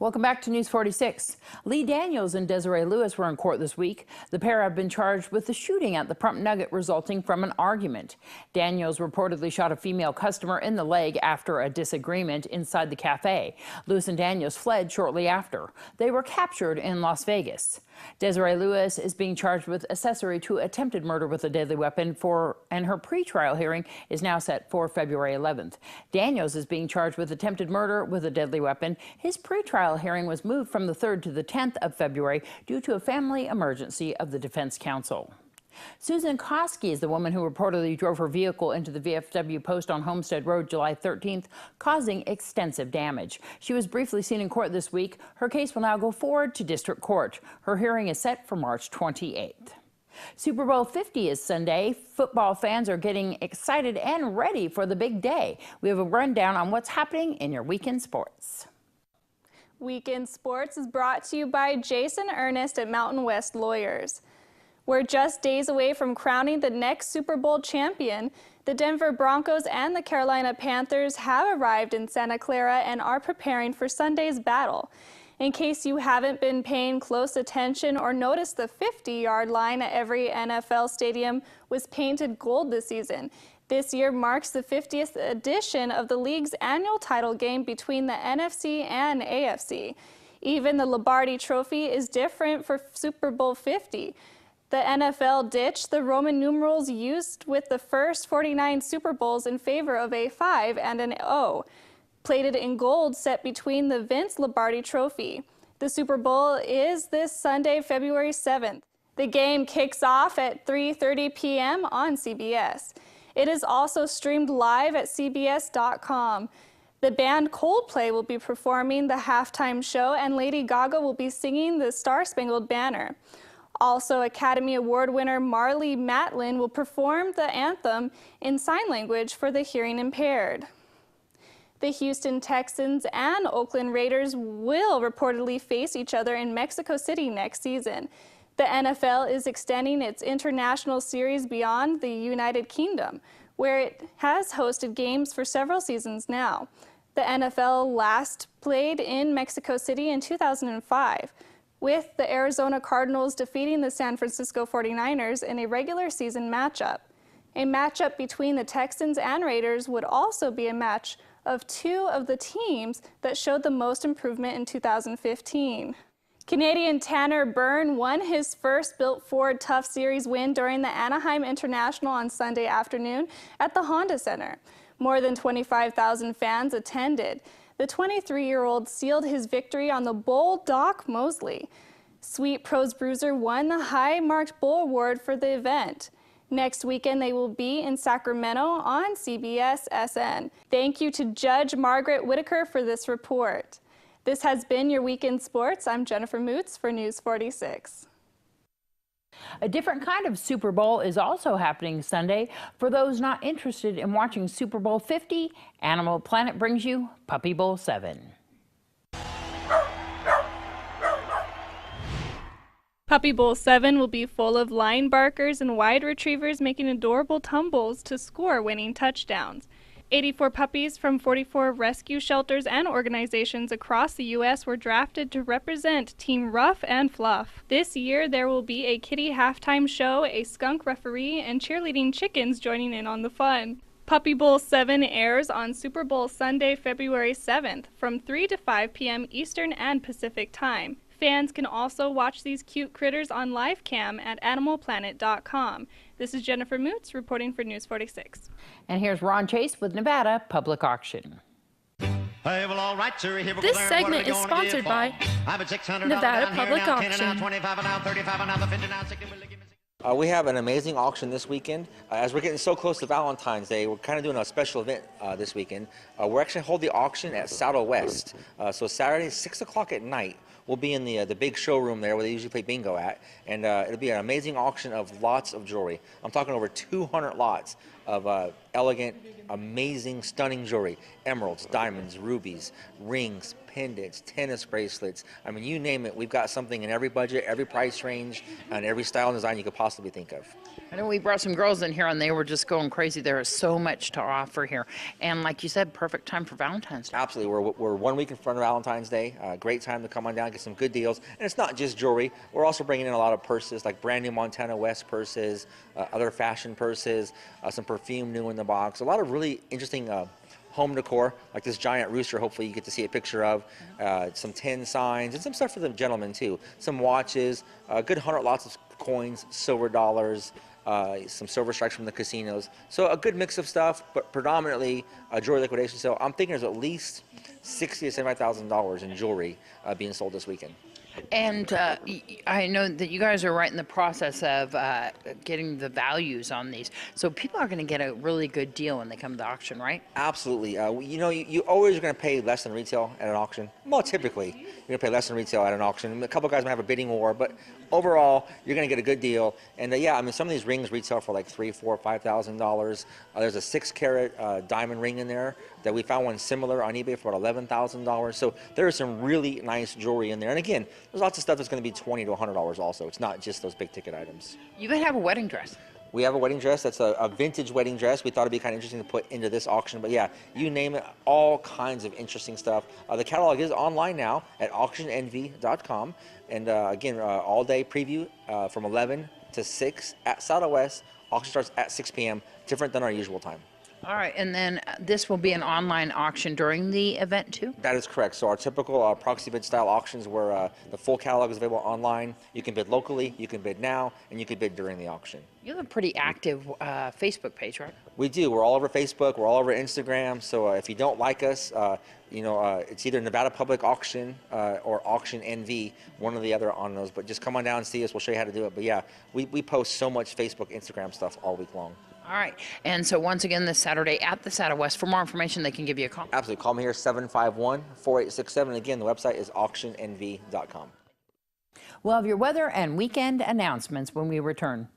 Welcome back to News 46. Lee Daniels and Desiree Lewis were in court this week. The pair have been charged with the shooting at the Prump Nugget resulting from an argument. Daniels reportedly shot a female customer in the leg after a disagreement inside the cafe. Lewis and Daniels fled shortly after. They were captured in Las Vegas. Desiree Lewis is being charged with accessory to attempted murder with a deadly weapon and her pretrial hearing is now set for February 11th. Daniels is being charged with attempted murder with a deadly weapon. His pretrial hearing was moved from the 3rd to the 10th of February due to a family emergency of the Defense Counsel. Susan Koski is the woman who reportedly drove her vehicle into the VFW post on Homestead Road July 13th, causing extensive damage. She was briefly seen in court this week. Her case will now go forward to district court. Her hearing is set for March 28th. Super Bowl 50 is Sunday. Football fans are getting excited and ready for the big day. We have a rundown on what's happening in your weekend sports. Weekend Sports is brought to you by Jason Ernest at Mountain West Lawyers. We're just days away from crowning the next Super Bowl champion. The Denver Broncos and the Carolina Panthers have arrived in Santa Clara and are preparing for Sunday's battle. In case you haven't been paying close attention or noticed, the 50-yard line at every NFL stadium was painted gold this season. This year marks the 50th edition of the league's annual title game between the NFC and AFC. Even the Lombardi Trophy is different for Super Bowl 50. The NFL ditched the Roman numerals used with the first 49 Super Bowls in favor of a 5 and an O, plated in gold set between the Vince Lombardi Trophy. The Super Bowl is this Sunday, February 7th. The game kicks off at 3:30 p.m. on CBS. It is also streamed live at CBS.com. The band Coldplay will be performing the halftime show, and Lady Gaga will be singing the Star-Spangled Banner. Also, Academy Award winner Marlee Matlin will perform the anthem in sign language for the hearing impaired. The Houston Texans and Oakland Raiders will reportedly face each other in Mexico City next season. The NFL is extending its international series beyond the United Kingdom, where it has hosted games for several seasons now. The NFL last played in Mexico City in 2005. With the Arizona Cardinals defeating the San Francisco 49ers in a regular season matchup. A matchup between the Texans and Raiders would also be a match of two of the teams that showed the most improvement in 2015. Canadian Tanner Byrne won his first Built Ford Tough Series win during the Anaheim International on Sunday afternoon at the Honda Center. More than 25,000 fans attended. The 23-year-old sealed his victory on the bull Doc Mosley. Sweet Pros Bruiser won the high-marked bull award for the event. Next weekend, they will be in Sacramento on CBS-SN. Thank you to Judge Margaret Whitaker for this report. This has been your Weekend Sports. I'm Jennifer Moots for News 46. A different kind of Super Bowl is also happening Sunday. For those not interested in watching Super Bowl 50, Animal Planet brings you Puppy Bowl 7. Puppy Bowl 7 will be full of line barkers and wide retrievers making adorable tumbles to score winning touchdowns. 84 puppies from 44 rescue shelters and organizations across the U.S. were drafted to represent Team Rough and Fluff. This year, there will be a kitty halftime show, a skunk referee, and cheerleading chickens joining in on the fun. Puppy Bowl 7 airs on Super Bowl Sunday, February 7th from 3 to 5 p.m. Eastern and Pacific Time. Fans can also watch these cute critters on live cam at animalplanet.com. This is Jennifer Moots reporting for News 46. And here's Ron Chase with Nevada Public Auction. This segment is sponsored by Nevada Public Auction. We have an amazing auction this weekend. As we're getting so close to Valentine's Day, we're kind of doing a special event this weekend. We're actually holding the auction at Saddle West. So Saturday, 6 o'clock at night, we'll be in the big showroom there where they usually play bingo at. And it'll be an amazing auction of lots of jewelry. I'm talking over 200 lots of elegant, amazing, stunning jewelry: emeralds, diamonds, rubies, rings, pendants, tennis bracelets. I mean, you name it, we've got something in every budget, every price range, and every style and design you could possibly think of. I know we brought some girls in here and they were just going crazy. There is so much to offer here. And like you said, perfect time for Valentine's Day. Absolutely. We're 1 week in front of Valentine's Day. Great time to come on down, get some good deals. And it's not just jewelry. We're also bringing in a lot of purses, like brand new Montana West purses, other fashion purses, some perfume new in the box. A lot of really interesting home decor, like this giant rooster, hopefully you get to see a picture of, some tin signs, and some stuff for the gentlemen too. Some watches, a good 100 lots of coins, silver dollars, some silver strikes from the casinos. So a good mix of stuff, but predominantly a jewelry liquidation sale. I'm thinking there's at least $60,000 to $75,000 in jewelry being sold this weekend. And I know that you guys are right in the process of getting the values on these. So people are going to get a really good deal when they come to the auction, right? Absolutely. You know, you always are going to pay less than retail at an auction. Well, typically, you're going to pay less than retail at an auction. A couple of guys might have a bidding war, but overall, you're going to get a good deal. And yeah, I mean, some of these rings retail for like $3,000, $4,000, $5,000. There's a 6-carat diamond ring in there that we found one similar on eBay for about $11,000. So there is some really nice jewelry in there. And again, there's lots of stuff that's going to be $20 to $100 also. It's not just those big ticket items. You even have a wedding dress. We have a wedding dress that's a vintage wedding dress. We thought it'd be kind of interesting to put into this auction. But yeah, you name it, all kinds of interesting stuff. The catalog is online now at auctionenvy.com. And again, all day preview from 11 to 6 at Southwest. Auction starts at 6 p.m., different than our usual time. All right, and then this will be an online auction during the event too? That is correct. So our typical proxy bid style auctions where the full catalog is available online. You can bid locally, you can bid now, and you can bid during the auction. You have a pretty active Facebook page, right? We do. We're all over Facebook. We're all over Instagram. So if you don't like us, it's either Nevada Public Auction or Auction NV, one or the other on those. But just come on down and see us. We'll show you how to do it. But yeah, we post so much Facebook, Instagram stuff all week long. All right. And so once again, this Saturday at the Southwest. For more information, they can give you a call. Absolutely. Call me here, 751-4867. And again, the website is auctionenvy.com. We'll have your weather and weekend announcements when we return.